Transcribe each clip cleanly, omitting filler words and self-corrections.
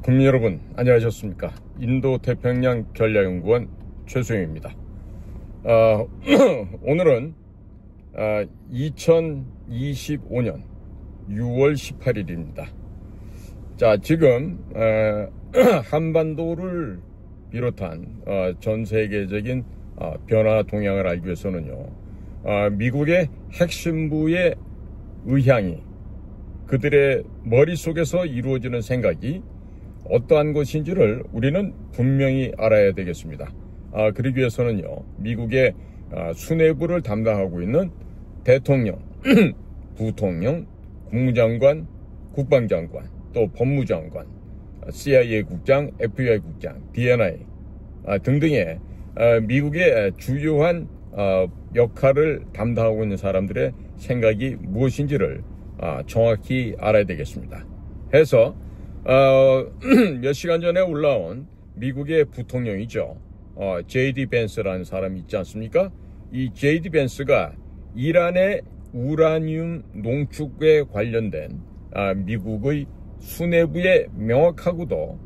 국민 여러분 안녕하셨습니까? 인도태평양 전략연구원 최수영입니다. 오늘은 2025년 6월 18일입니다. 자, 지금 한반도를 비롯한 전 세계적인 변화 동향을 알기 위해서는요, 미국의 핵심부의 의향이, 그들의 머릿속에서 이루어지는 생각이 어떠한 것인지를 우리는 분명히 알아야 되겠습니다. 그러기 위해서는요, 미국의 수뇌부를 담당하고 있는 대통령, 부통령, 국무장관, 국방장관, 또 법무장관, CIA 국장, FBI 국장, DNI 등등의 미국의 주요한 역할을 담당하고 있는 사람들의 생각이 무엇인지를 정확히 알아야 되겠습니다. 해서 몇 시간 전에 올라온 미국의 부통령이죠, JD 벤스라는 사람이 있지 않습니까? 이 JD 벤스가 이란의 우라늄 농축에 관련된 미국의 수뇌부의 명확하고도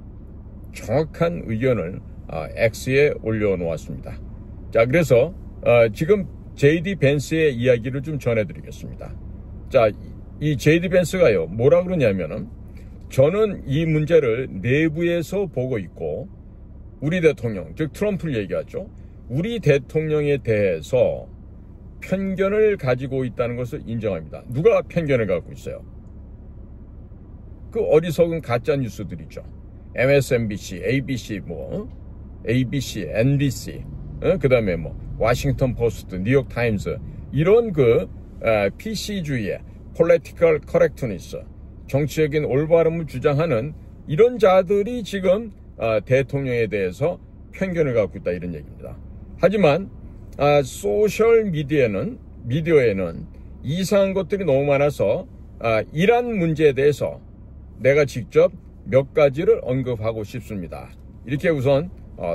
정확한 의견을 X에 올려놓았습니다. 자, 그래서 지금 JD 벤스의 이야기를 좀 전해드리겠습니다. 자, 이 JD 벤스가요, 뭐라 그러냐면은, 저는 이 문제를 내부에서 보고 있고, 우리 대통령, 즉 트럼프를 얘기하죠, 우리 대통령에 대해서 편견을 가지고 있다는 것을 인정합니다. 누가 편견을 갖고 있어요? 그 어리석은 가짜 뉴스들이죠. MSNBC, ABC, ABC, NBC, 그 다음에 워싱턴 포스트, 뉴욕 타임스, 이런 PC주의의 political correctness, 정치적인 올바름을 주장하는 이런 자들이 지금 대통령에 대해서 편견을 갖고 있다, 이런 얘기입니다. 하지만 소셜 미디어에는 이상한 것들이 너무 많아서 이란 문제에 대해서 내가 직접 몇 가지를 언급하고 싶습니다. 이렇게 우선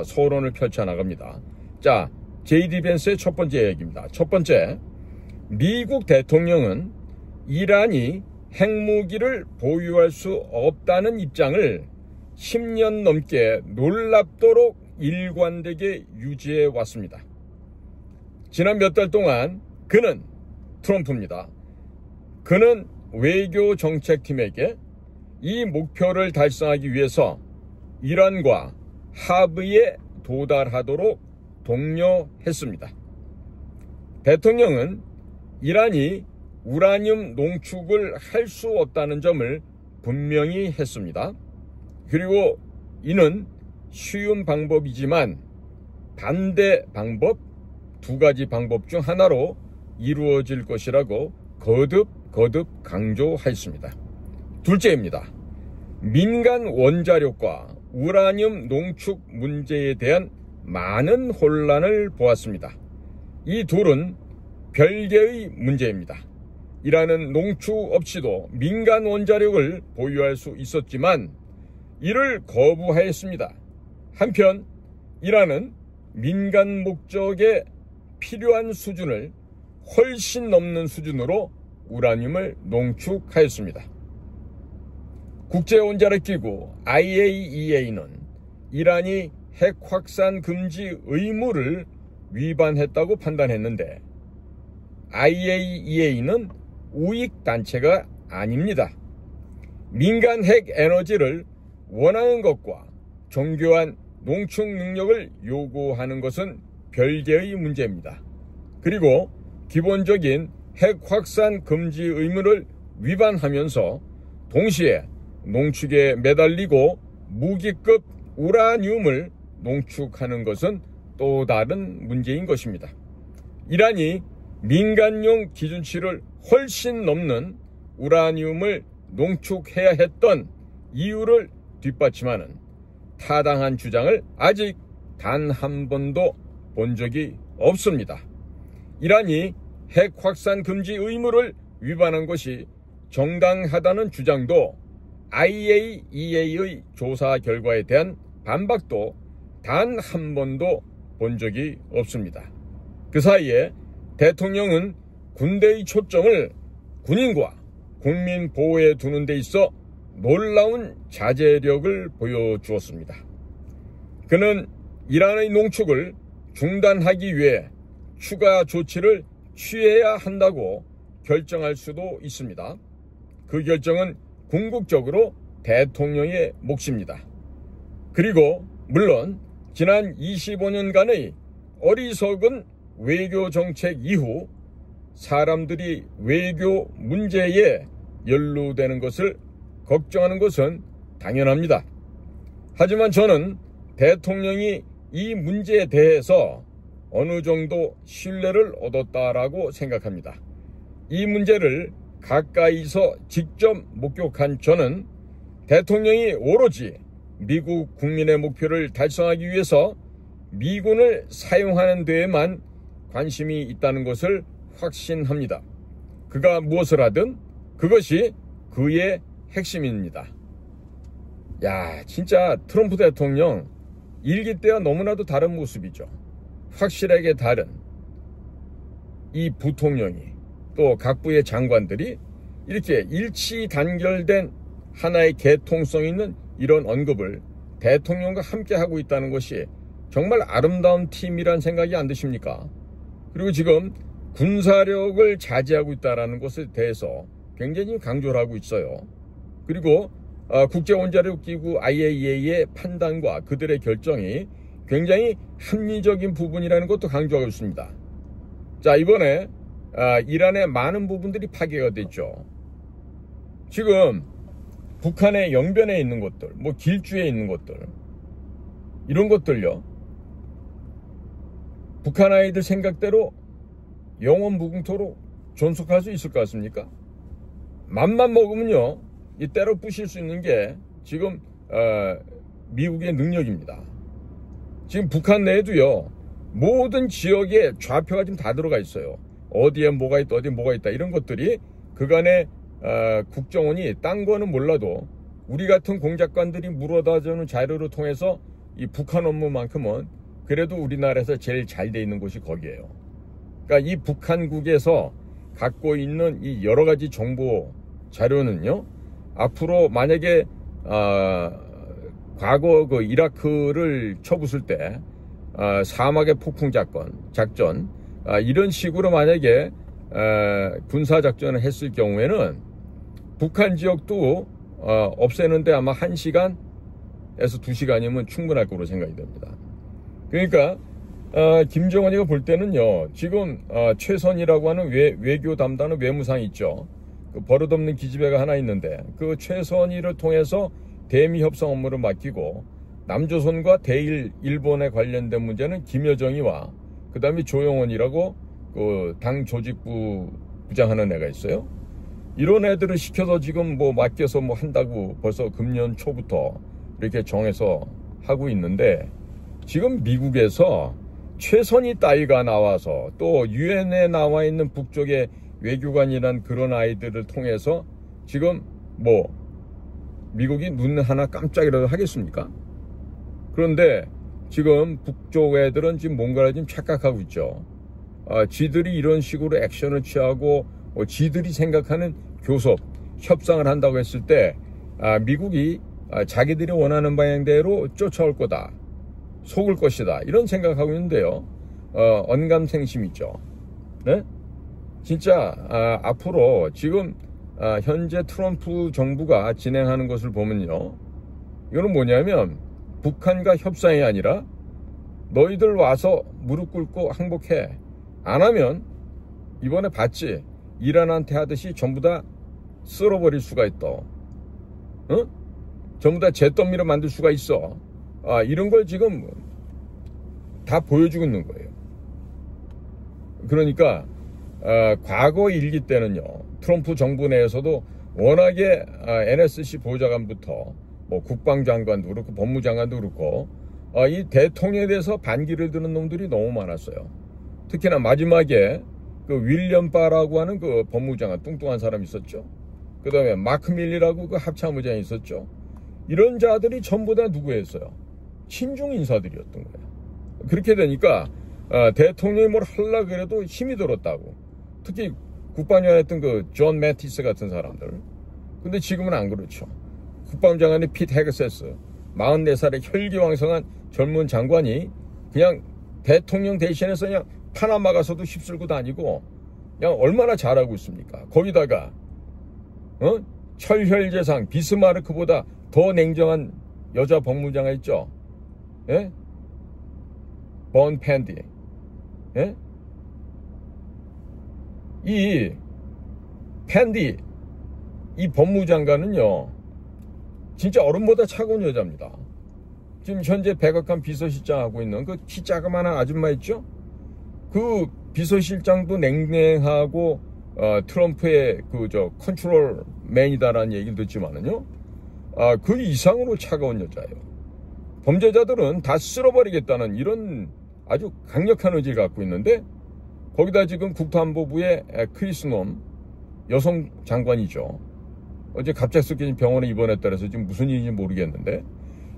서론을 펼쳐나갑니다. 자, JD 벤스의 첫 번째 얘기입니다. 첫 번째, 미국 대통령은 이란이 핵무기를 보유할 수 없다는 입장을 10년 넘게 놀랍도록 일관되게 유지해 왔습니다. 지난 몇 달 동안 트럼프입니다. 그는 외교 정책팀에게 이 목표를 달성하기 위해서 이란과 합의에 도달하도록 독려했습니다. 대통령은 이란이 우라늄 농축을 할 수 없다는 점을 분명히 했습니다. 그리고 이는 쉬운 방법이지만 반대 방법, 두 가지 방법 중 하나로 이루어질 것이라고 거듭 강조하였습니다. 둘째입니다. 민간 원자력과 우라늄 농축 문제에 대한 많은 혼란을 보았습니다. 이 둘은 별개의 문제입니다. 이란은 농축 없이도 민간 원자력을 보유할 수 있었지만 이를 거부하였습니다. 한편 이란은 민간 목적에 필요한 수준을 훨씬 넘는 수준으로 우라늄을 농축하였습니다. 국제원자력기구 IAEA는 이란이 핵 확산 금지 의무를 위반했다고 판단했는데, IAEA는 우익단체가 아닙니다. 민간 핵 에너지를 원하는 것과 정교한 농축 능력을 요구하는 것은 별개의 문제입니다. 그리고 기본적인 핵 확산 금지 의무를 위반하면서 동시에 농축에 매달리고 무기급 우라늄을 농축하는 것은 또 다른 문제인 것입니다. 이란이 민간용 기준치를 훨씬 넘는 우라늄을 농축해야 했던 이유를 뒷받침하는 타당한 주장을 아직 단 한 번도 본 적이 없습니다. 이란이 핵 확산 금지 의무를 위반한 것이 정당하다는 주장도, IAEA의 조사 결과에 대한 반박도 단 한 번도 본 적이 없습니다. 그 사이에 대통령은 군대의 초점을 군인과 국민 보호에 두는 데 있어 놀라운 자제력을 보여주었습니다. 그는 이란의 농축을 중단하기 위해 추가 조치를 취해야 한다고 결정할 수도 있습니다. 그 결정은 궁극적으로 대통령의 몫입니다. 그리고 물론 지난 25년간의 어리석은 외교 정책 이후 사람들이 외교 문제에 연루되는 것을 걱정하는 것은 당연합니다. 하지만 저는 대통령이 이 문제에 대해서 어느 정도 신뢰를 얻었다라고 생각합니다. 이 문제를 가까이서 직접 목격한 저는 대통령이 오로지 미국 국민의 목표를 달성하기 위해서 미군을 사용하는 데에만 관심이 있다는 것을 확신합니다. 그가 무엇을 하든 그것이 그의 핵심입니다. 야, 진짜 트럼프 대통령 일기 때와 너무나도 다른 모습이죠. 확실하게 다른 이 부통령이 또 각부의 장관들이 이렇게 일치 단결된 하나의 개통성 있는 이런 언급을 대통령과 함께 하고 있다는 것이 정말 아름다운 팀이란 생각이 안 드십니까? 그리고 지금 군사력을 자제하고 있다는 것에 대해서 굉장히 강조를 하고 있어요. 그리고 국제원자력기구 IAEA의 판단과 그들의 결정이 굉장히 합리적인 부분이라는 것도 강조하고 있습니다. 자, 이번에 이란의 많은 부분들이 파괴가 됐죠. 지금 북한의 영변에 있는 것들, 뭐 길주에 있는 것들, 이런 것들요, 북한 아이들 생각대로 영원 무궁토로 존속할 수 있을 것 같습니까? 맘만 먹으면요, 이 때로 부실 수 있는 게 지금 미국의 능력입니다. 지금 북한 내에도요, 모든 지역에 좌표가 지금 다 들어가 있어요. 어디에 뭐가 있다, 어디에 뭐가 있다, 이런 것들이 그간의 국정원이 딴 거는 몰라도 우리 같은 공작관들이 물어다주는 자료를 통해서 이 북한 업무만큼은 그래도 우리나라에서 제일 잘 돼 있는 곳이 거기에요. 그러니까 이 북한국에서 갖고 있는 이 여러 가지 정보 자료는요, 앞으로 만약에 과거 그 이라크를 쳐부술 때 사막의 폭풍 작전 이런 식으로 만약에 군사작전을 했을 경우에는 북한 지역도 없애는데 아마 1시간에서 2시간이면 충분할 거로 생각이 됩니다. 그러니까 김정은이가 볼 때는요, 지금 최선이라고 하는 외교 담당은 외무상이 있죠. 그 버릇없는 기집애가 하나 있는데 그 최선희를 통해서 대미 협상 업무를 맡기고 남조선과 대일 일본에 관련된 문제는 김여정이와 그 다음에 조영원이라고 그 당 조직부 부장하는 애가 있어요. 이런 애들을 시켜서 지금 뭐 맡겨서 뭐 한다고 벌써 금년 초부터 이렇게 정해서 하고 있는데, 지금 미국에서 최선희 따위가 나와서 또 유엔에 나와 있는 북쪽의 외교관이란 그런 아이들을 통해서 지금 뭐 미국이 눈 하나 깜짝이라도 하겠습니까? 그런데 지금 북쪽 애들은 지금 뭔가를 지금 착각하고 있죠. 지들이 이런 식으로 액션을 취하고 지들이 생각하는 교섭, 협상을 한다고 했을 때 미국이 자기들이 원하는 방향대로 쫓아올 거다, 속을 것이다, 이런 생각하고 있는데요. 언감생심이죠. 네? 진짜 앞으로 지금 현재 트럼프 정부가 진행하는 것을 보면요, 이거는 뭐냐면 북한과 협상이 아니라 너희들 와서 무릎 꿇고 항복해, 안 하면 이번에 봤지, 이란한테 하듯이 전부 다 쓸어버릴 수가 있다, 어? 전부 다 잿더미로 만들 수가 있어. 이런 걸 지금 다 보여주고 있는 거예요. 그러니까 과거 일기 때는요, 트럼프 정부 내에서도 워낙에 NSC 보좌관부터 뭐 국방장관도 그렇고 법무장관도 그렇고 이 대통령에 대해서 반기를 드는 놈들이 너무 많았어요. 특히나 마지막에 그 윌리엄 바라고 하는 그 법무장관, 뚱뚱한 사람 있었죠. 그 다음에 마크 밀리라고 그 합참의장이 있었죠. 이런 자들이 전부 다 누구였어요? 친중 인사들이었던 거예요. 그렇게 되니까 대통령이 뭘 하려고 그래도 힘이 들었다고. 특히 국방위원 했던 그 존 매티스 같은 사람들. 근데 지금은 안 그렇죠. 국방장관이 핏 헤그세스 44살의 혈기왕성한 젊은 장관이 그냥 대통령 대신해서 그냥 파나마 가서도 휩쓸고 다니고 그냥 얼마나 잘하고 있습니까? 거기다가 철혈제상 비스마르크보다 더 냉정한 여자 법무장가 있죠? 예? 본 팬디. 예? 이 팬디 이 법무장관은요 진짜 어른보다 차가운 여자입니다. 지금 현재 백악관 비서실장 하고 있는 그 키 자그마한 아줌마 있죠? 그 비서실장도 냉랭하고 트럼프의 컨트롤맨이다라는 얘기를 듣지만은요 그 이상으로 차가운 여자예요. 범죄자들은 다 쓸어버리겠다는 이런 아주 강력한 의지를 갖고 있는데 거기다 지금 국토안보부의 크리스 놈 여성 장관이죠. 어제 갑작스럽게 병원에 입원했다 그래서 지금 무슨 일인지 모르겠는데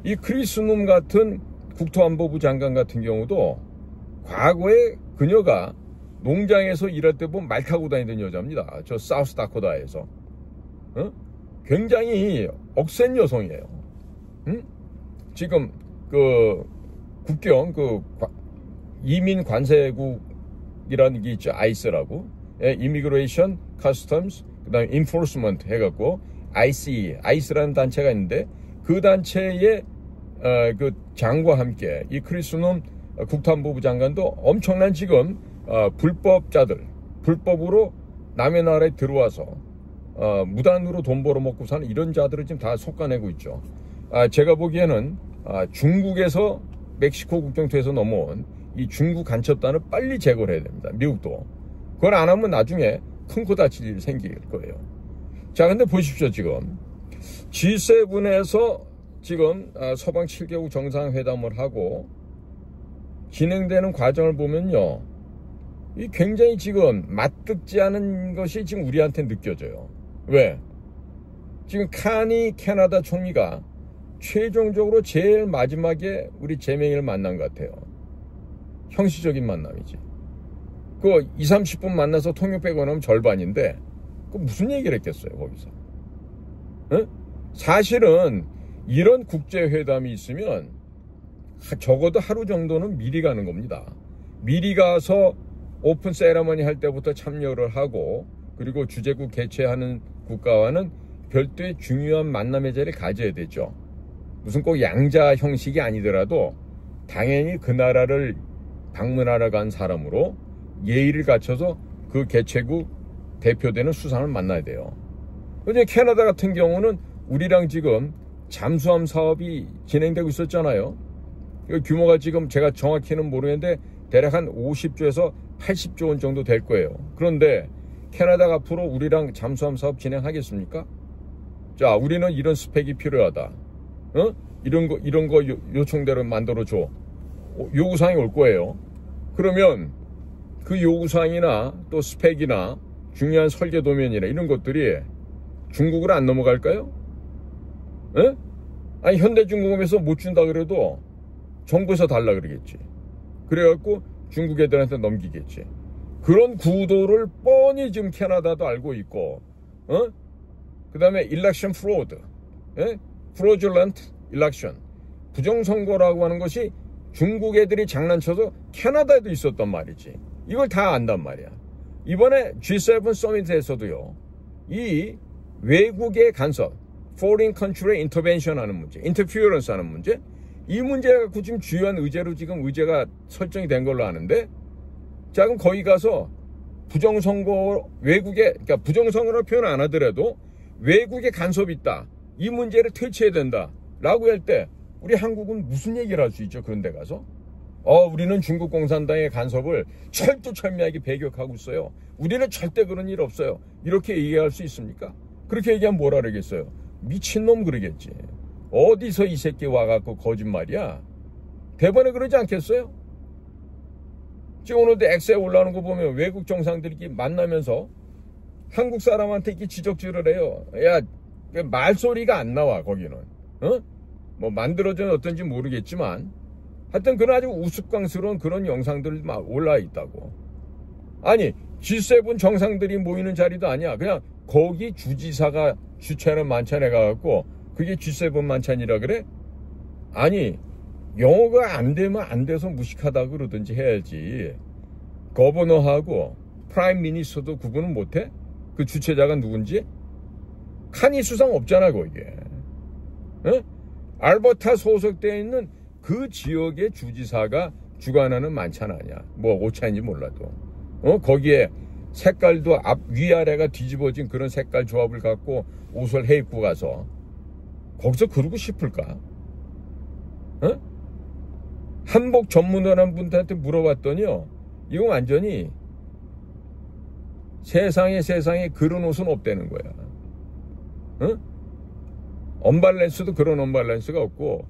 이 크리스 놈 같은 국토안보부 장관 같은 경우도 과거에 그녀가 농장에서 일할 때 보면 말 타고 다니던 여자입니다. 저 사우스 다코다에서. 굉장히 억센 여성이에요. 지금 그 국경 이민 관세국이라는 게 있죠. 아이스라고. Immigration, Customs, 그다음에 Enforcement 해갖고 ICE, 아이스라는 단체가 있는데 그 단체의 그 장과 함께 이 크리스놈 국토안보부 장관도 엄청난 지금 불법자들, 불법으로 남의 나라에 들어와서 무단으로 돈 벌어먹고 사는 이런 자들을 지금 다 솎아내고 있죠. 제가 보기에는 중국에서 멕시코 국경투에서 넘어온 이 중국 간첩단을 빨리 제거를 해야 됩니다. 미국도. 그걸 안 하면 나중에 큰 코 다칠 일이 생길 거예요. 자, 근데 보십시오. 지금 G7에서 지금 서방 7개국 정상회담을 하고 진행되는 과정을 보면요. 이 굉장히 지금 맞듣지 않은 것이 지금 우리한테 느껴져요. 왜? 지금 카니 캐나다 총리가 최종적으로 제일 마지막에 우리 제명이를 만난 것 같아요. 형식적인 만남이지. 그 20-30분 만나서 통역 빼고 나면 절반인데 그 무슨 얘기를 했겠어요 거기서. 에? 사실은 이런 국제회담이 있으면 적어도 하루 정도는 미리 가는 겁니다. 미리 가서 오픈 세레머니 할 때부터 참여를 하고 그리고 주재국 개최하는 국가와는 별도의 중요한 만남의 자리를 가져야 되죠. 무슨 꼭 양자 형식이 아니더라도 당연히 그 나라를 방문하러 간 사람으로 예의를 갖춰서 그 개최국 대표되는 수상을 만나야 돼요. 근데 캐나다 같은 경우는 우리랑 지금 잠수함 사업이 진행되고 있었잖아요. 규모가 지금 제가 정확히는 모르겠는데 대략 한 50조에서 80조 원 정도 될 거예요. 그런데 캐나다가 앞으로 우리랑 잠수함 사업 진행하겠습니까? 자, 우리는 이런 스펙이 필요하다. 이런 거 요청대로 만들어줘. 요구사항이 올 거예요. 그러면 그 요구사항이나 또 스펙이나 중요한 설계 도면이나 이런 것들이 중국으로 안 넘어갈까요? 에? 아니 현대중공업에서 못 준다 그래도 정부에서 달라 그러겠지. 그래갖고 중국 애들한테 넘기겠지. 그런 구도를 뻔히 지금 캐나다도 알고 있고, 그 다음에 election fraud, fraudulent election, 부정선거라고 하는 것이 중국 애들이 장난쳐서 캐나다에도 있었단 말이지. 이걸 다 안단 말이야. 이번에 G7 서밋에서도요, 이 외국의 간섭, foreign country intervention 하는 문제, interference 하는 문제, 이 문제가 갖고 지금 주요한 의제로 지금 의제가 설정이 된 걸로 아는데, 자, 그럼 거기 가서 부정선거, 그러니까 부정선거라고 표현 안 하더라도 외국의 간섭이 있다. 이 문제를 퇴치해야 된다. 라고 할 때, 우리 한국은 무슨 얘기를 할 수 있죠? 그런 데 가서? 우리는 중국 공산당의 간섭을 철두철미하게 배격하고 있어요. 우리는 절대 그런 일 없어요. 이렇게 얘기할 수 있습니까? 그렇게 얘기하면 뭐라 그러겠어요? 미친놈 그러겠지. 어디서 이 새끼 와갖고 거짓말이야? 대번에 그러지 않겠어요? 지금 오늘도 X에 올라오는 거 보면 외국 정상들이 만나면서 한국 사람한테 이렇게 지적질을 해요. 야, 말소리가 안 나와, 거기는. 뭐 만들어진 어떤지 모르겠지만 하여튼 그런 아주 우스꽝스러운 그런 영상들이 막 올라와 있다고. 아니 G7 정상들이 모이는 자리도 아니야. 그냥 거기 주지사가 주최하는 만찬에 가갖고 그게 G7 만찬이라 그래? 아니, 영어가 안 되면 안 돼서 무식하다 그러든지 해야지. 거버너하고 프라임 미니스터도 구분은 못해? 그 주최자가 누군지? 칸이 수상 없잖아 거기에. 어? 알버타 소속되어 있는 그 지역의 주지사가 주관하는 만찬 아니야. 뭐 오차인지 몰라도. 거기에 색깔도 위아래가 뒤집어진 그런 색깔 조합을 갖고 옷을 해입고 가서 거기서 그러고 싶을까? 한복 전문하는 분들한테 물어봤더니요, 이거 완전히 세상에 그런 옷은 없다는 거야. 언밸런스도 그런 언밸런스가 없고,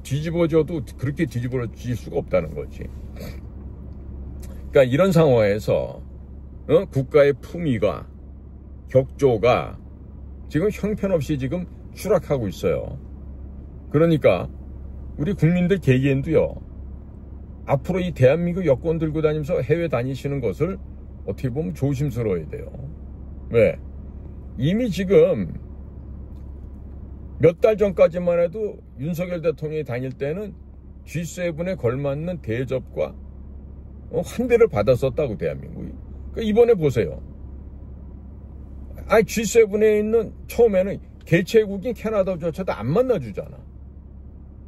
뒤집어져도 그렇게 뒤집어질 수가 없다는 거지. 그러니까 이런 상황에서 국가의 품위가, 격조가 지금 형편없이 지금 추락하고 있어요. 그러니까 우리 국민들 개개인도요, 앞으로 이 대한민국 여권 들고 다니면서 해외 다니시는 것을 어떻게 보면 조심스러워야 돼요. 왜? 이미 지금 몇 달 전까지만 해도 윤석열 대통령이 다닐 때는 G7에 걸맞는 대접과 환대를 받았었다고, 대한민국이. 그러니까 이번에 보세요. G7에 있는, 처음에는 개최국인 캐나다조차도 안 만나주잖아.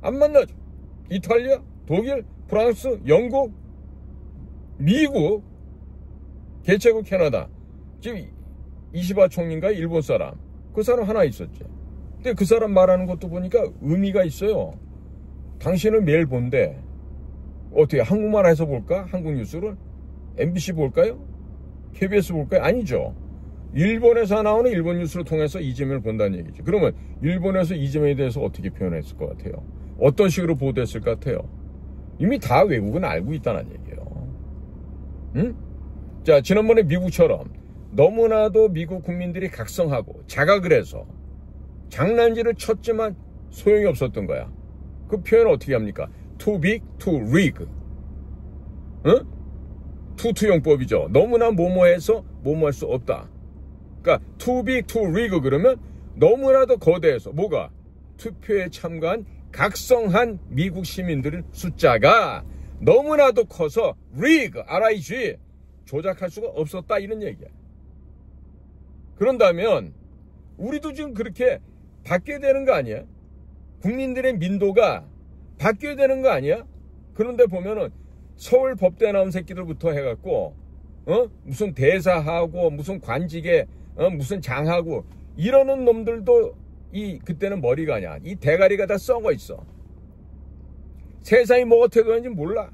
안 만나줘. 이탈리아, 독일, 프랑스, 영국, 미국, 개최국 캐나다. 지금 이시바 총리인가 일본 사람. 그 사람 하나 있었지. 근데 그 사람 말하는 것도 보니까 의미가 있어요. 당신은 매일 본대. 어떻게 한국말 해서 볼까? 한국 뉴스를? MBC 볼까요? KBS 볼까요? 아니죠. 일본에서 나오는 일본 뉴스를 통해서 이재명을 본다는 얘기죠. 그러면 일본에서 이재명에 대해서 어떻게 표현했을 것 같아요? 어떤 식으로 보도했을 것 같아요? 이미 다 외국은 알고 있다는 얘기예요. 응? 자, 지난번에 미국처럼 너무나도 미국 국민들이 각성하고 자각을 해서 장난질을 쳤지만 소용이 없었던 거야. 그 표현을 어떻게 합니까? Too big, too rig. 응? 투투용법이죠. 너무나 뭐뭐해서 뭐뭐할 수 없다. 그러니까 too big, too rig 그러면 너무나도 거대해서 뭐가? 투표에 참가한 각성한 미국 시민들의 숫자가 너무나도 커서 rig, R-I-G 조작할 수가 없었다, 이런 얘기야. 그런다면 우리도 지금 그렇게 바뀌어야 되는 거 아니야? 국민들의 민도가 바뀌어야 되는 거 아니야? 그런데 보면은 서울 법대 나온 새끼들부터 해갖고 무슨 대사하고 무슨 관직에 무슨 장하고 이러는 놈들도 그때는 머리가 아니야. 이 대가리가 다 썩어 있어. 세상이 뭐 어떻게 되는지 몰라.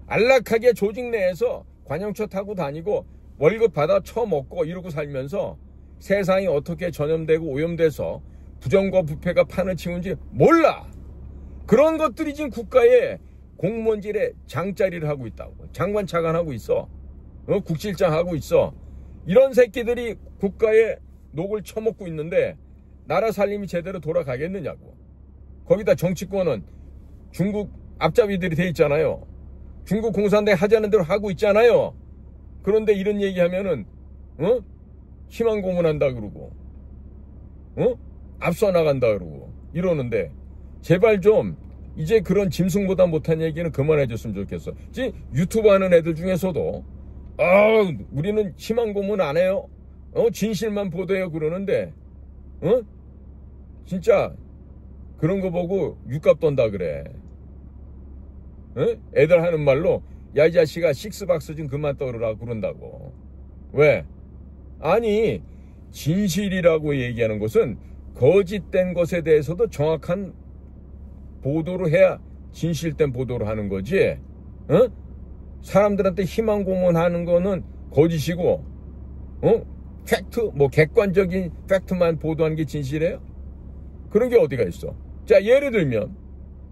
안락하게 조직 내에서 관용차 타고 다니고 월급 받아 처먹고 이러고 살면서 세상이 어떻게 전염되고 오염돼서 부정과 부패가 판을 치는지 몰라. 그런 것들이 지금 국가의 공무원질에 장자리를 하고 있다고. 장관 차관하고 있어. 국실장 하고 있어. 이런 새끼들이 국가의 녹을 처먹고 있는데 나라 살림이 제대로 돌아가겠느냐고. 거기다 정치권은 중국 앞잡이들이 돼 있잖아요. 중국 공산당이 하자는 대로 하고 있잖아요. 그런데 이런 얘기하면은 희망 고문한다 그러고 앞서 나간다 그러고 이러는데, 제발 좀 이제 그런 짐승보다 못한 얘기는 그만해 줬으면 좋겠어. 지금 유튜브 하는 애들 중에서도 우리는 희망 고문 안 해요. 진실만 보도해요 그러는데 진짜 그런 거 보고 육갑 떤다 그래. 애들 하는 말로 야 이 자식아 식스박스 좀 그만 떠르라 그런다고. 왜? 아니, 진실이라고 얘기하는 것은 거짓된 것에 대해서도 정확한 보도를 해야 진실된 보도를 하는 거지. 사람들한테 희망 고문하는 거는 거짓이고 팩트, 뭐 객관적인 팩트만 보도하는 게 진실이에요? 그런 게 어디가 있어? 자, 예를 들면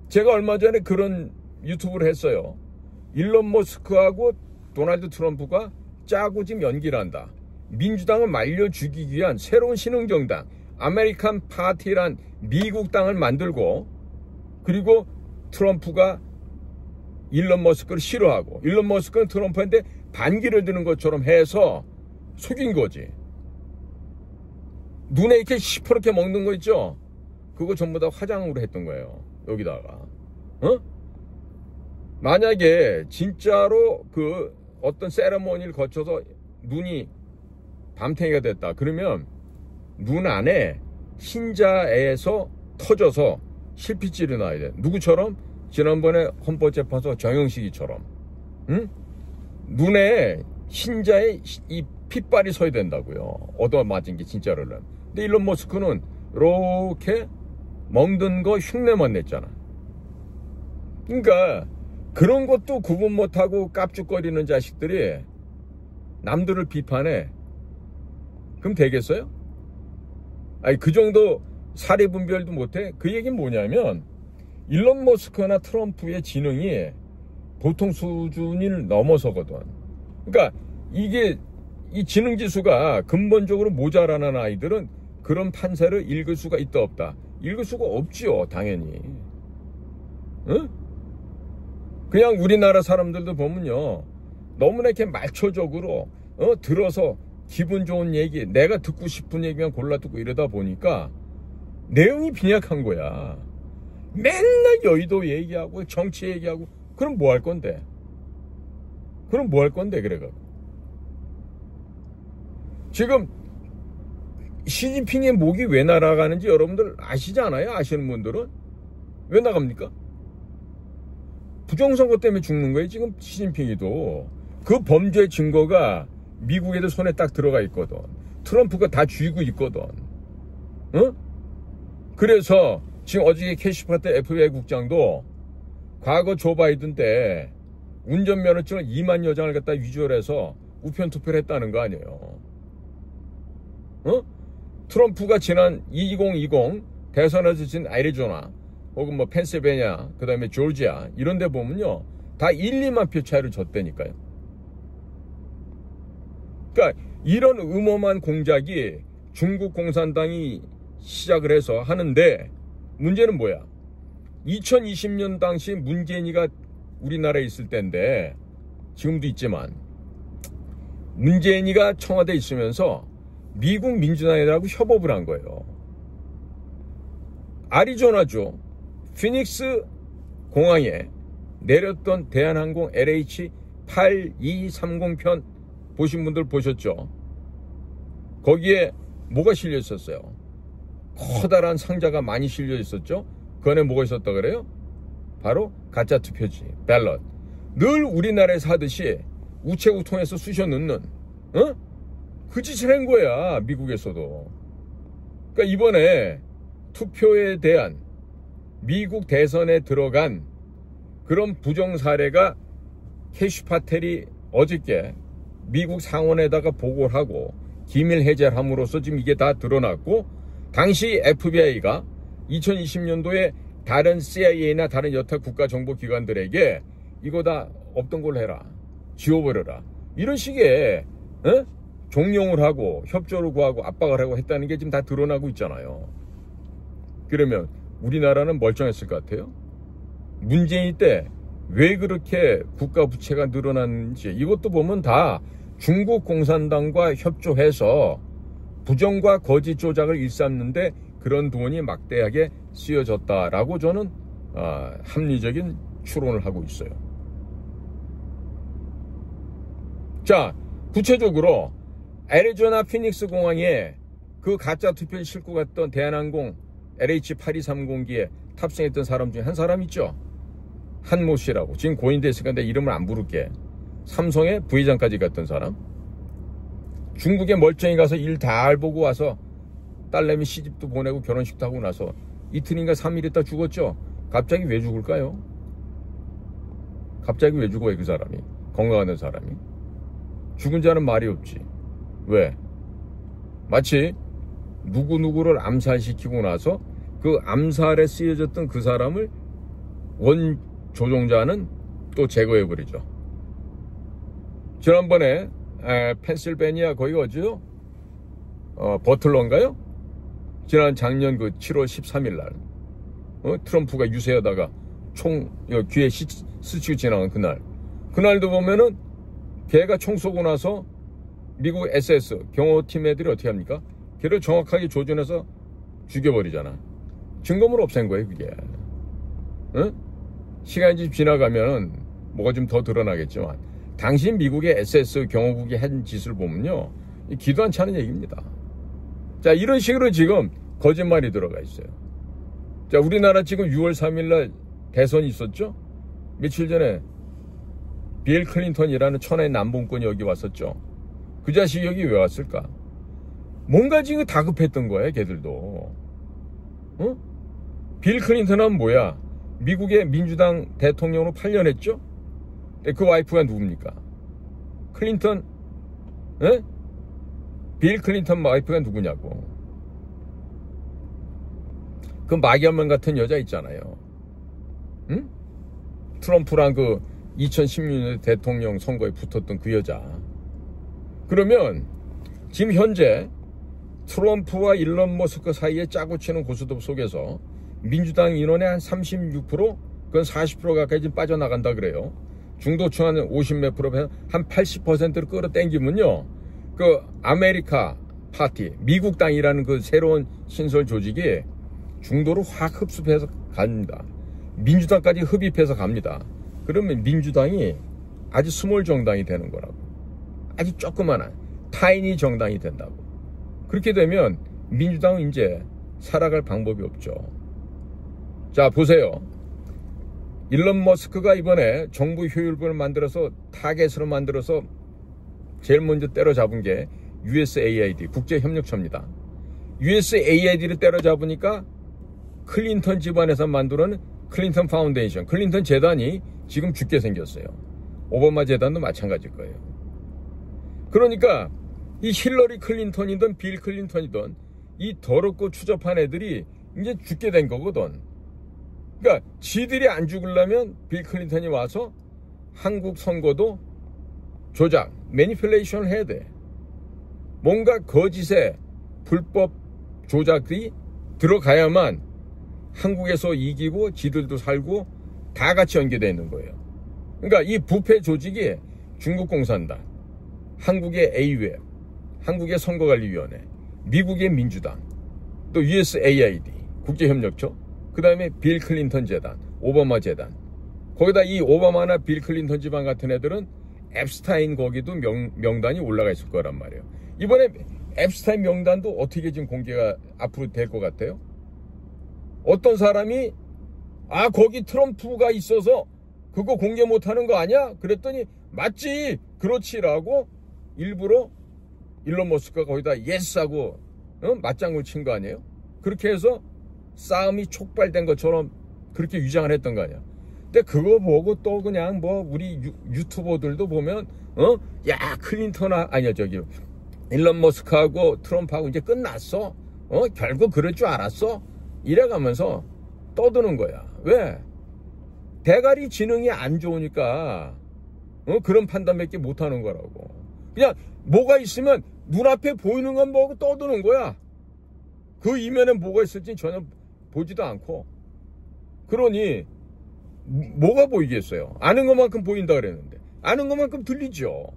제가 얼마 전에 그런 유튜브를 했어요. 일론 머스크하고 도널드 트럼프가 짜고 지금 연기를 한다. 민주당을 말려 죽이기 위한 새로운 신흥정당 아메리칸 파티란 미국 당을 만들고, 그리고 트럼프가 일론 머스크를 싫어하고 일론 머스크는 트럼프한테 반기를 드는 것처럼 해서 속인 거지. 눈에 이렇게 시퍼렇게 먹는 거 있죠? 그거 전부 다 화장으로 했던 거예요. 여기다가. 만약에 진짜로 그 어떤 세레모니를 거쳐서 눈이 밤탱이가 됐다. 그러면 눈 안에 흰자에서 터져서 실핏줄이 나야 돼. 누구처럼? 지난번에 헌법재판소 정영식이처럼. 응? 눈에 흰자에 이 핏발이 서야 된다고요. 얻어맞은 게 진짜로는. 근데 일론 머스크는 이렇게 먹는 거 흉내만 냈잖아. 그러니까 그런 것도 구분 못하고 깝죽거리는 자식들이 남들을 비판해. 그럼 되겠어요? 아니, 그 정도 사례 분별도 못해? 그 얘기는 뭐냐면 일론 머스크나 트럼프의 지능이 보통 수준을 넘어서거든. 그러니까 이게 이 지능 지수가 근본적으로 모자라는 아이들은 그런 판세를 읽을 수가 있다 없다? 읽을 수가 없지요, 당연히. 응? 그냥 우리나라 사람들도 보면요, 너무나 이렇게 말초적으로 들어서 기분 좋은 얘기, 내가 듣고 싶은 얘기만 골라 듣고 이러다 보니까 내용이 빈약한 거야. 맨날 여의도 얘기하고 정치 얘기하고. 그럼 뭐 할 건데? 그래가지고 지금 시진핑의 목이 왜 날아가는지 여러분들 아시잖아요? 아시는 분들은. 왜 나갑니까? 부정선거 때문에 죽는 거예요, 지금 시진핑이도. 그 범죄 증거가 미국에도 손에 딱 들어가 있거든. 트럼프가 다 쥐고 있거든. 그래서 지금 어저께 캐시파 때 FBI 국장도 과거 조 바이든 때 운전면허증을 2만 여장을 갖다 위조해서 우편 투표를 했다는 거 아니에요. 트럼프가 지난 2020 대선에서 진 애리조나 혹은 뭐 펜실베니아, 그 다음에 조지아 이런 데 보면요, 다 1, 2만 표 차이로 졌다니까요. 그러니까 이런 음험한 공작이 중국 공산당이 시작을 해서 하는데, 문제는 뭐야? 2020년 당시 문재인이가 우리나라에 있을 때인데, 지금도 있지만 문재인이가 청와대에 있으면서 미국 민주당이라고 협업을 한 거예요. 아리조나주 피닉스 공항에 내렸던 대한항공 LH8230편 보신 분들 보셨죠? 거기에 뭐가 실려 있었어요? 커다란 상자가 많이 실려 있었죠? 그 안에 뭐가 있었다 그래요? 바로 가짜 투표지, 밸럿. 늘 우리나라에서 하듯이 우체국 통해서 쑤셔 넣는, 그 짓을 한 거야, 미국에서도. 그러니까 이번에 투표에 대한 미국 대선에 들어간 그런 부정 사례가 캐시파텔이 어저께 미국 상원에다가 보고를 하고 기밀 해제를 함으로써 지금 이게 다 드러났고, 당시 FBI가 2020년도에 다른 CIA나 다른 여타 국가정보기관들에게 이거 다 없던 걸로 해라, 지워버려라, 이런 식의 종용을 하고 협조를 구하고 압박을 하고 했다는 게 지금 다 드러나고 있잖아요. 그러면 우리나라는 멀쩡했을 것 같아요? 문재인 때 왜 그렇게 국가 부채가 늘어났는지 이것도 보면 다 중국 공산당과 협조해서 부정과 거짓 조작을 일삼는데 그런 돈이 막대하게 쓰여졌다라고 저는 합리적인 추론을 하고 있어요. 자, 구체적으로 애리조나 피닉스 공항에 그 가짜 투표를 싣고 갔던 대한항공 LH8230기에 탑승했던 사람 중에 한 사람 있죠? 한모 씨라고. 지금 고인됐으니까 내 이름을 안 부를게. 삼성의 부회장까지 갔던 사람. 중국에 멀쩡히 가서 일 다 보고 와서 딸내미 시집도 보내고 결혼식도 하고 나서 이틀인가 3일 있다 죽었죠? 갑자기 왜 죽을까요? 갑자기 왜 죽어요, 그 사람이? 건강하던 사람이? 죽은 자는 말이 없지. 왜? 마치 누구누구를 암살시키고 나서 그 암살에 쓰여졌던 그 사람을 원 조종자는 또 제거해버리죠. 지난번에 펜실베니아 거기 어디요? 버틀러인가요? 지난 작년 그 7월 13일 날 트럼프가 유세하다가 총 귀에 스치고 지나간 그날도 보면은 걔가 총 쏘고 나서 미국 SS 경호팀 애들이 어떻게 합니까? 걔를 정확하게 조준해서 죽여버리잖아. 증거물 없앤 거예요, 그게. 응? 시간이 좀 지나가면 뭐가 좀 더 드러나겠지만, 당신 미국의 SS 경호국이 한 짓을 보면요, 기도 안 차는 얘기입니다. 자, 이런 식으로 지금 거짓말이 들어가 있어요. 자, 우리나라 지금 6월 3일날 대선이 있었죠? 며칠 전에 빌 클린턴이라는 천하의 남봉꾼이 여기 왔었죠. 그 자식이 여기 왜 왔을까? 뭔가 지금 다급했던 거야, 걔들도. 어? 빌 클린턴은 뭐야? 미국의 민주당 대통령으로 8년 했죠? 그 와이프가 누굽니까? 클린턴, 에? 빌 클린턴 와이프가 누구냐고. 그 마기아먼 같은 여자 있잖아요. 응? 트럼프랑 그 2016년 대통령 선거에 붙었던 그 여자. 그러면 지금 현재 트럼프와 일론 머스크 사이에 짜고 치는 고스톱 속에서 민주당 인원의 한 36%, 그건 40% 가까이 지금 빠져나간다 그래요. 중도층 한 50 몇 프로, 한 80%를 끌어당기면요, 그 아메리카 파티, 미국당이라는 그 새로운 신설 조직이 중도를 확 흡수해서 갑니다. 민주당까지 흡입해서 갑니다. 그러면 민주당이 아주 스몰 정당이 되는 거라고. 아주 조그마한 타이니 정당이 된다고. 그렇게 되면 민주당은 이제 살아갈 방법이 없죠. 자, 보세요. 일론 머스크가 이번에 정부 효율부를 만들어서 타겟으로 만들어서 제일 먼저 때려잡은 게 USAID, 국제협력처입니다. USAID를 때려잡으니까 클린턴 집안에서 만드는 클린턴 파운데이션, 클린턴 재단이 지금 죽게 생겼어요. 오바마 재단도 마찬가지일 거예요. 그러니까 이 힐러리 클린턴이든 빌 클린턴이든 이 더럽고 추접한 애들이 이제 죽게 된 거거든. 그러니까 지들이 안 죽으려면 빌 클린턴이 와서 한국 선거도 조작, 매니플레이션을 해야 돼. 뭔가 거짓의 불법 조작이 들어가야만 한국에서 이기고 지들도 살고 다 같이 연계되어 있는 거예요. 그러니까 이 부패 조직이 중국 공산당, 한국의 AWF, 한국의 선거관리위원회, 미국의 민주당, 또 USAID, 국제협력처, 그 다음에 빌 클린턴 재단, 오바마 재단. 거기다 이 오바마나 빌 클린턴 집안 같은 애들은 앱스타인 거기도 명단이 올라가 있을 거란 말이에요. 이번에 앱스타인 명단도 어떻게 지금 공개가 앞으로 될 것 같아요? 어떤 사람이 거기 트럼프가 있어서 그거 공개 못하는 거 아니야? 그랬더니 맞지, 그렇지라고 일부러 일론 머스크가 거기다 예스하고 맞장구를 친 거 아니에요? 그렇게 해서 싸움이 촉발된 것처럼 그렇게 위장을 했던 거 아니야. 근데 그거 보고 또 그냥 뭐 우리 유튜버들도 보면 야, 클린턴 아니야, 저기 일론 머스크하고 트럼프하고 이제 끝났어. 결국 그럴 줄 알았어. 이래가면서 떠드는 거야. 왜? 대가리 지능이 안 좋으니까 그런 판단밖에 못하는 거라고. 그냥 뭐가 있으면 눈앞에 보이는 건 보고 떠드는 거야. 그 이면에 뭐가 있을지 전혀 보지도 않고. 그러니 뭐가 보이겠어요? 아는 것만큼 보인다 그랬는데 아는 것만큼 들리죠.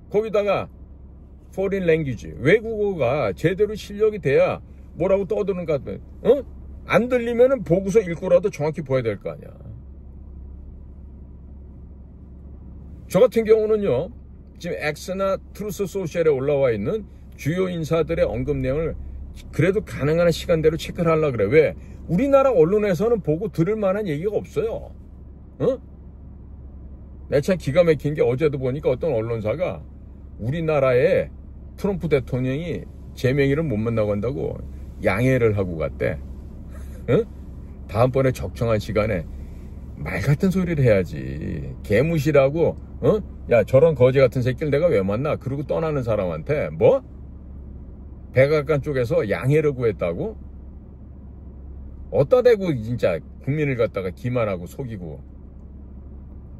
거기다가 foreign language, 외국어가 제대로 실력이 돼야 뭐라고 떠드는가. 안 들리면은 보고서 읽고라도 정확히 보여야 될 거 아니야. 저 같은 경우는요, 지금 X나 트루스 소셜에 올라와 있는 주요 인사들의 언급 내용을 그래도 가능한 시간대로 체크를 하려고 그래. 왜? 우리나라 언론에서는 보고 들을 만한 얘기가 없어요. 내가 참 기가 막힌 게 어제도 보니까 어떤 언론사가 우리나라에 트럼프 대통령이 제명이를 못 만나고 한다고 양해를 하고 갔대. 다음번에 적정한 시간에 말 같은 소리를 해야지. 개무시라고, 야, 저런 거지 같은 새끼를 내가 왜 만나? 그러고 떠나는 사람한테, 뭐? 백악관 쪽에서 양해를 구했다고? 어디다 대고 진짜 국민을 갖다가 기만하고 속이고.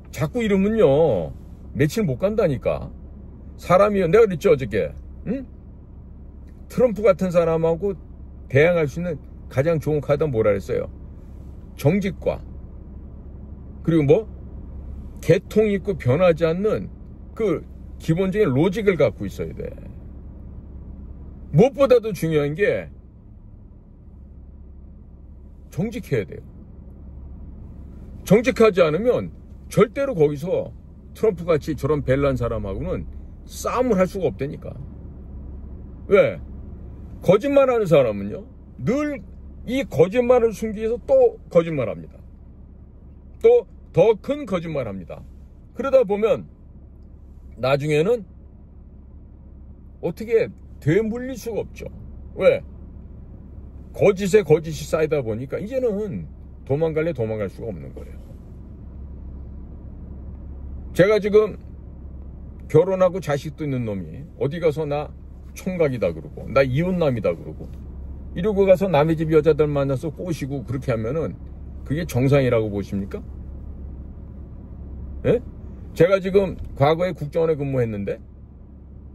자꾸 이러면요, 며칠 못 간다니까. 사람이요, 내가 그랬죠, 어저께. 트럼프 같은 사람하고 대항할 수 있는 가장 좋은 카드는 뭐라 그랬어요? 정직과, 그리고 뭐? 개통 있고 변하지 않는 그 기본적인 로직을 갖고 있어야 돼. 무엇보다도 중요한 게 정직해야 돼요. 정직하지 않으면 절대로 거기서 트럼프 같이 저런 벨란 사람하고는 싸움을 할 수가 없다니까. 왜? 거짓말하는 사람은요, 늘 이 거짓말을 숨기기 위해서 또 거짓말합니다. 또 더 큰 거짓말합니다. 그러다 보면 나중에는 어떻게 되물릴 수가 없죠. 왜? 거짓에 거짓이 쌓이다 보니까 이제는 도망갈 수가 없는 거예요. 제가 지금 결혼하고 자식도 있는 놈이 어디 가서 나 총각이다 그러고 나 이혼남이다 그러고 이러고 가서 남의 집 여자들 만나서 꼬시고 그렇게 하면은 그게 정상이라고 보십니까? 예? 제가 지금 과거에 국정원에 근무했는데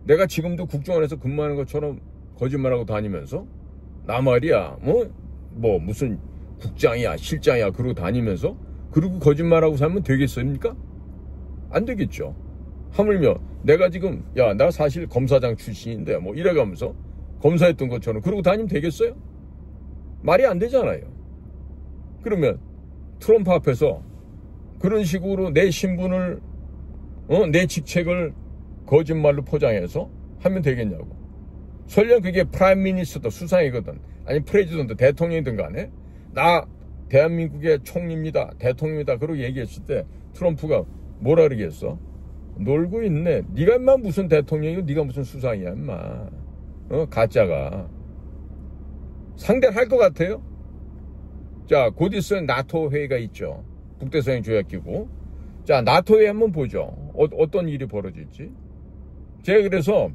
내가 지금도 국정원에서 근무하는 것처럼 거짓말하고 다니면서 나 말이야 뭐 무슨 국장이야 실장이야 그러고 다니면서 그러고 거짓말하고 살면 되겠습니까? 안 되겠죠. 하물며 내가 지금 나 사실 검사장 출신인데 뭐 이래가면서 검사했던 것처럼 그러고 다니면 되겠어요? 말이 안 되잖아요. 그러면 트럼프 앞에서 그런 식으로 내 신분을 내 직책을 거짓말로 포장해서 하면 되겠냐고. 설령 그게 프라임 미니스터 수상이거든 아니 프레지던트 대통령이든 간에 나 대한민국의 총리입니다 대통령이다 그러고 얘기했을 때 트럼프가 뭐라 그러겠어? 놀고 있네. 네가 인마 무슨 대통령이고 네가 무슨 수상이야 인마. 가짜가. 상대를 할 것 같아요? 자, 곧 있으면 나토 회의가 있죠. 북대서양 조약기구. 자, 나토 회의 한번 보죠. 어떤 일이 벌어질지. 제가 그래서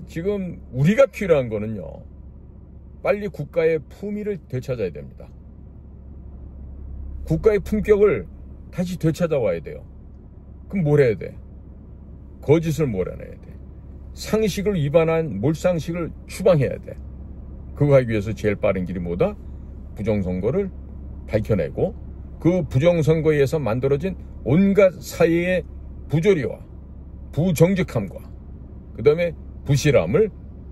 지금 우리가 필요한 거는요. 빨리 국가의 품위를 되찾아야 됩니다. 국가의 품격을 다시 되찾아와야 돼요. 그럼 뭘 해야 돼? 거짓을 몰아내야 돼. 상식을 위반한 몰상식을 추방해야 돼. 그거 하기 위해서 제일 빠른 길이 뭐다? 부정선거를 밝혀내고 그 부정선거에 의해서 만들어진 온갖 사회의 부조리와 부정직함과 그 다음에 부실함을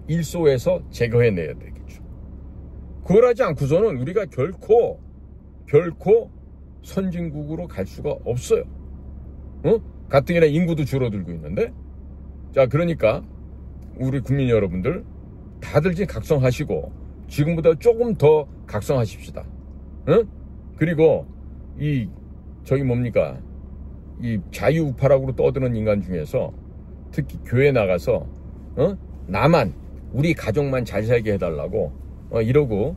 일소에서 제거해내야 되겠죠. 그걸 하지 않고서는 우리가 결코 선진국으로 갈 수가 없어요. 가뜩이나 인구도 줄어들고 있는데. 자, 그러니까 우리 국민 여러분들 다들 지금 각성하시고 지금보다 조금 더 각성하십시다. 그리고 이 자유우파라고 떠드는 인간 중에서 특히 교회 나가서 나만 우리 가족만 잘 살게 해달라고 이러고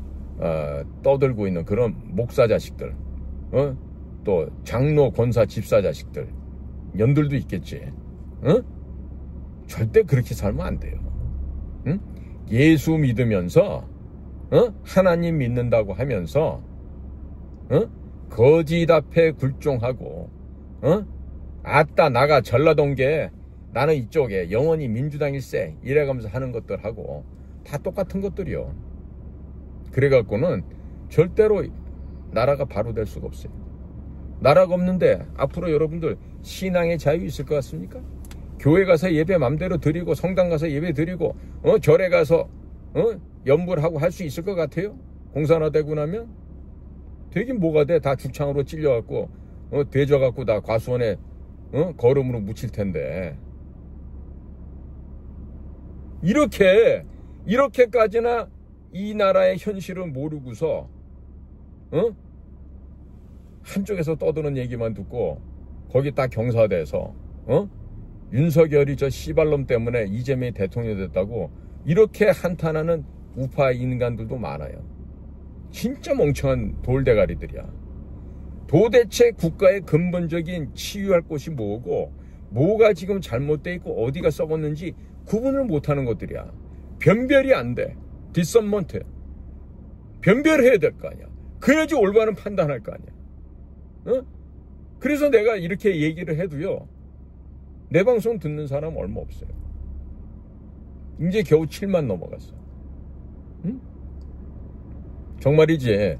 떠들고 있는 그런 목사 자식들, 또 장로 권사 집사 자식들 년들도 있겠지. 절대 그렇게 살면 안 돼요. 예수 믿으면서 하나님 믿는다고 하면서 거짓 앞에 굴종하고 아따 나가 전라도인게 나는 이쪽에 영원히 민주당일세 이래가면서 하는 것들하고 다 똑같은 것들이요. 그래갖고는 절대로 나라가 바로 될 수가 없어요. 나라가 없는데 앞으로 여러분들 신앙의 자유 있을 것 같습니까? 교회 가서 예배 맘대로 드리고 성당 가서 예배 드리고 절에 가서 연불 하고 할 수 있을 것 같아요? 공산화되고 나면? 되긴 뭐가 돼? 다 죽창으로 찔려갖고 대져갖고 다 과수원에 거름으로 묻힐 텐데. 이렇게까지나 이 나라의 현실을 모르고서 한쪽에서 떠드는 얘기만 듣고 거기 딱 경사돼서 윤석열이 저 씨발놈 때문에 이재명이 대통령이 됐다고 이렇게 한탄하는 우파 인간들도 많아요. 진짜 멍청한 돌대가리들이야. 도대체 국가의 근본적인 치유할 곳이 뭐고 뭐가 지금 잘못돼 있고 어디가 썩었는지 구분을 못하는 것들이야. 변별이 안 돼. 디선먼트. 변별해야 될 거 아니야. 그래야지 올바른 판단할 거 아니야. 그래서 내가 이렇게 얘기를 해도요. 내 방송 듣는 사람 얼마 없어요. 이제 겨우 7만 넘어갔어. 정말이지.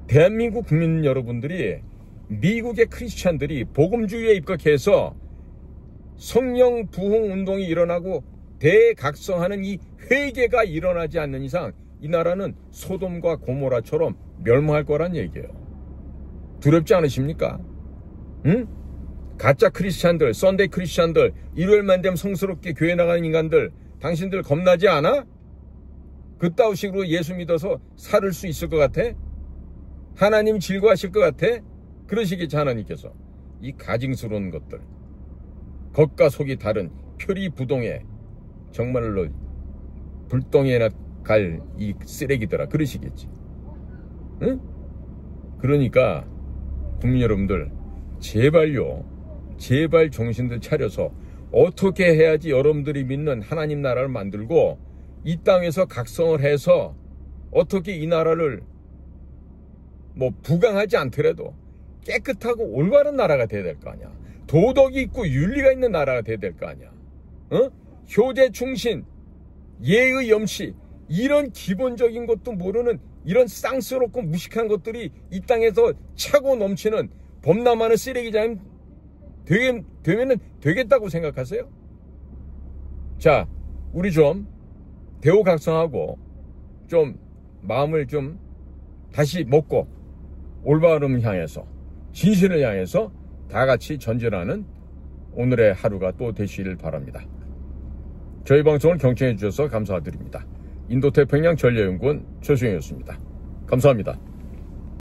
대한민국 국민 여러분들이 미국의 크리스찬들이 복음주의에 입각해서 성령 부흥 운동이 일어나고 대각성하는 이 회개가 일어나지 않는 이상 이 나라는 소돔과 고모라처럼 멸망할 거란 얘기예요. 두렵지 않으십니까? 응? 가짜 크리스찬들, 썬데이 크리스찬들, 일요일만 되면 성스럽게 교회 나가는 인간들, 당신들 겁나지 않아? 그따위 식으로 예수 믿어서 살을 수 있을 것 같아? 하나님 즐거워하실 것 같아? 그러시겠지, 하나님께서. 이 가증스러운 것들, 겉과 속이 다른 표리부동에 정말로 불덩이에나 갈 이 쓰레기들아, 그러시겠지. 응? 그러니까 국민 여러분들, 제발요, 제발 정신들 차려서 어떻게 해야지 여러분들이 믿는 하나님 나라를 만들고 이 땅에서 각성을 해서 어떻게 이 나라를 뭐 부강하지 않더라도 깨끗하고 올바른 나라가 돼야 될 거 아니야. 도덕이 있고 윤리가 있는 나라가 돼야 될 거 아니야. 어? 효제 충신, 예의 염치, 이런 기본적인 것도 모르는 이런 쌍스럽고 무식한 것들이 이 땅에서 차고 넘치는 범람하는 쓰레기장이 되면은 되겠다고 생각하세요? 자, 우리 좀 대우각성하고 좀 마음을 좀 다시 먹고 올바름을 향해서, 진실을 향해서 다 같이 전진하는 오늘의 하루가 또 되시길 바랍니다. 저희 방송을 경청해 주셔서 감사드립니다. 인도태평양 전략연구원 최수영이었습니다. 감사합니다.